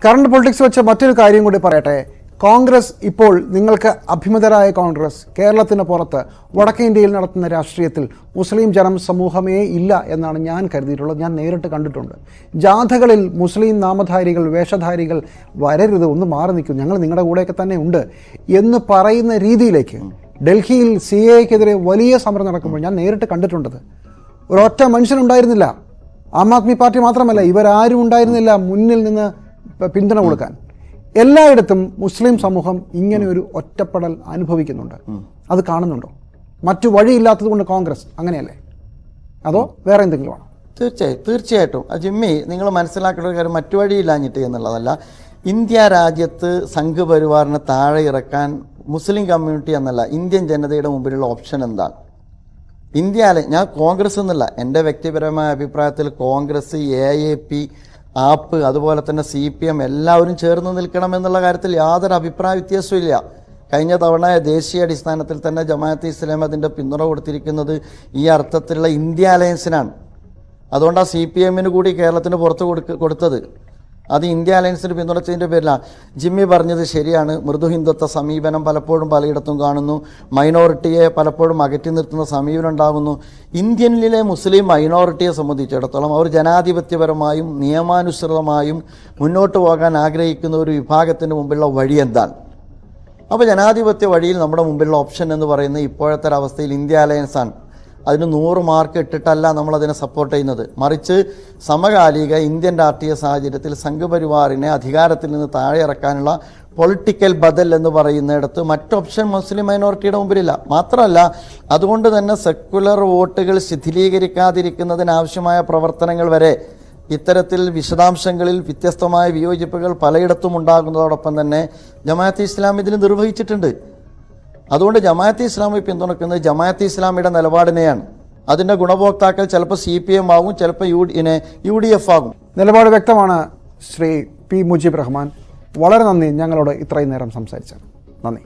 Current politics വെച്ച മറ്റൊരു കാര്യം കൂടി പറയട്ടെ. കോൺഗ്രസ് ഇപ്പോൾ നിങ്ങൾക്ക് അഭിമതരായ കോൺഗ്രസ് കേരളത്തിന് പുറത്ത് വടക്കേ ഇന്ത്യയിൽ നടത്തുന്ന രാഷ്ട്രീയത്തിൽ മുസ്ലിം സമൂഹമേ ഇല്ല എന്നാണ് ഞാൻ കരുതിയിട്ടുള്ളത്. ഞാൻ നേരിട്ട് കണ്ടിട്ടുണ്ട്. ജാഥകളിൽ മുസ്ലിം നാമധാരികൾ, വേഷധാരികൾ വരരുത്, ഒന്ന് മാറി നിൽക്കും, ഞങ്ങൾ നിങ്ങളുടെ കൂടെയൊക്കെ തന്നെ ഉണ്ട് എന്ന് പറയുന്ന രീതിയിലേക്ക് ഡൽഹിയിൽ CAA-ക്കെതിരെ വലിയ സമരം നടക്കുമ്പോൾ ഞാൻ നേരിട്ട് കണ്ടിട്ടുണ്ടത്. ഒരൊറ്റ മനുഷ്യനുണ്ടായിരുന്നില്ല. ആം ആദ്മി പാർട്ടി മാത്രമല്ല, ഇവരാരും ഉണ്ടായിരുന്നില്ല മുന്നിൽ നിന്ന് പിന്തുണ കൊടുക്കാൻ. എല്ലായിടത്തും മുസ്ലിം സമൂഹം ഇങ്ങനെ ഒരു ഒറ്റപ്പെടൽ അനുഭവിക്കുന്നുണ്ട്. അത് കാണുന്നുണ്ടോ? മറ്റു വഴിയില്ലാത്തത് കൊണ്ട് കോൺഗ്രസ് അങ്ങനെയല്ലേ, അതോ വേറെ എന്തെങ്കിലും ആണോ? തീർച്ചയായിട്ടും ജിമ്മി, നിങ്ങൾ മനസ്സിലാക്കേണ്ട ഒരു കാര്യം മറ്റു വഴിയില്ലാഞ്ഞിട്ട് എന്നുള്ളതല്ല. ഇന്ത്യ രാജ്യത്ത് സംഘ് പരിവാറിനെ താഴെ ഇറക്കാൻ മുസ്ലിം കമ്മ്യൂണിറ്റി എന്നല്ല ഇന്ത്യൻ ജനതയുടെ മുമ്പിലുള്ള ഓപ്ഷൻ എന്താണ്? ഇന്ത്യയിലെ, ഞാൻ കോൺഗ്രസ് എന്നല്ല, എൻ്റെ വ്യക്തിപരമായ അഭിപ്രായത്തിൽ കോൺഗ്രസ്, AAP, ആപ്പ്, അതുപോലെ തന്നെ CPM എല്ലാവരും ചേർന്ന് നിൽക്കണം എന്നുള്ള കാര്യത്തിൽ യാതൊരു അഭിപ്രായ വ്യത്യാസവും ഇല്ല. കഴിഞ്ഞ തവണ ദേശീയ അടിസ്ഥാനത്തിൽ തന്നെ ജമാഅത്തെ ഇസ്ലാമി അതിൻ്റെ പിന്തുണ കൊടുത്തിരിക്കുന്നത് ഈ അർത്ഥത്തിലുള്ള ഇന്ത്യ അലയൻസിനാണ്. അതുകൊണ്ടാണ് CPM-ന് കൂടി കേരളത്തിന് പുറത്ത് കൊടുത്തത്. അത് ഇന്ത്യ അലയൻസിന് പിന്തുണച്ചതിൻ്റെ പേരിലാണ്. ജിമ്മി പറഞ്ഞത് ശരിയാണ്. മൃദു ഹിന്ദുത്വ സമീപനം പലപ്പോഴും പലയിടത്തും കാണുന്നു. മൈനോറിറ്റിയെ പലപ്പോഴും അകറ്റി നിർത്തുന്ന സമീപനം ഉണ്ടാകുന്നു. ഇന്ത്യനിലെ മുസ്ലിം മൈനോറിറ്റിയെ സംബന്ധിച്ചിടത്തോളം അവർ ജനാധിപത്യപരമായും നിയമാനുസൃതമായും മുന്നോട്ട് പോകാൻ ആഗ്രഹിക്കുന്ന ഒരു വിഭാഗത്തിന് മുമ്പിലുള്ള വഴി എന്താണ്? അപ്പോൾ ജനാധിപത്യ വഴിയിൽ നമ്മുടെ മുമ്പിലുള്ള ഓപ്ഷൻ എന്ന് പറയുന്നത് ഇപ്പോഴത്തെ ഒരവസ്ഥയിൽ ഇന്ത്യ അലയൻസാണ്. അതിന് 100 മാർക്ക് ഇട്ടിട്ടല്ല നമ്മളതിനെ സപ്പോർട്ട് ചെയ്യുന്നത്. മറിച്ച് സമകാലിക ഇന്ത്യൻ രാഷ്ട്രീയ സാഹചര്യത്തിൽ സംഘപരിവാറിനെ അധികാരത്തിൽ നിന്ന് താഴെ ഇറക്കാനുള്ള പൊളിറ്റിക്കൽ ബദൽ എന്ന് പറയുന്നിടത്ത് മറ്റ് ഓപ്ഷൻ മുസ്ലിം മൈനോറിറ്റിയുടെ മുമ്പിലില്ല. മാത്രമല്ല, അതുകൊണ്ട് തന്നെ സെക്കുലർ വോട്ടുകൾ ശിഥിലീകരിക്കാതിരിക്കുന്നതിനാവശ്യമായ പ്രവർത്തനങ്ങൾ വരെ ഇത്തരത്തിൽ വിശദാംശങ്ങളിൽ വ്യത്യസ്തമായ വിയോജിപ്പുകൾ പലയിടത്തും ഉണ്ടാകുന്നതോടൊപ്പം തന്നെ ജമാഅത്തെ ഇസ്ലാമി ഇതിൽ നിർവഹിച്ചിട്ടുണ്ട്. അതുകൊണ്ട് ജമാഅത്തെ ഇസ്ലാമി പിന്തുണക്കുന്നത് ജമാഅത്തെ ഇസ്ലാമിയുടെ നിലപാടിനെയാണ്. അതിൻ്റെ ഗുണഭോക്താക്കൾ ചിലപ്പോൾ CPM ആകും, ചിലപ്പോൾ UDF ആകും. നിലപാട് വ്യക്തമാണ്. ശ്രീ P. മുജീബ് റഹ്മാൻ, വളരെ നന്ദി ഞങ്ങളോട് ഇത്രയും നേരം സംസാരിച്ചത്. നന്ദി.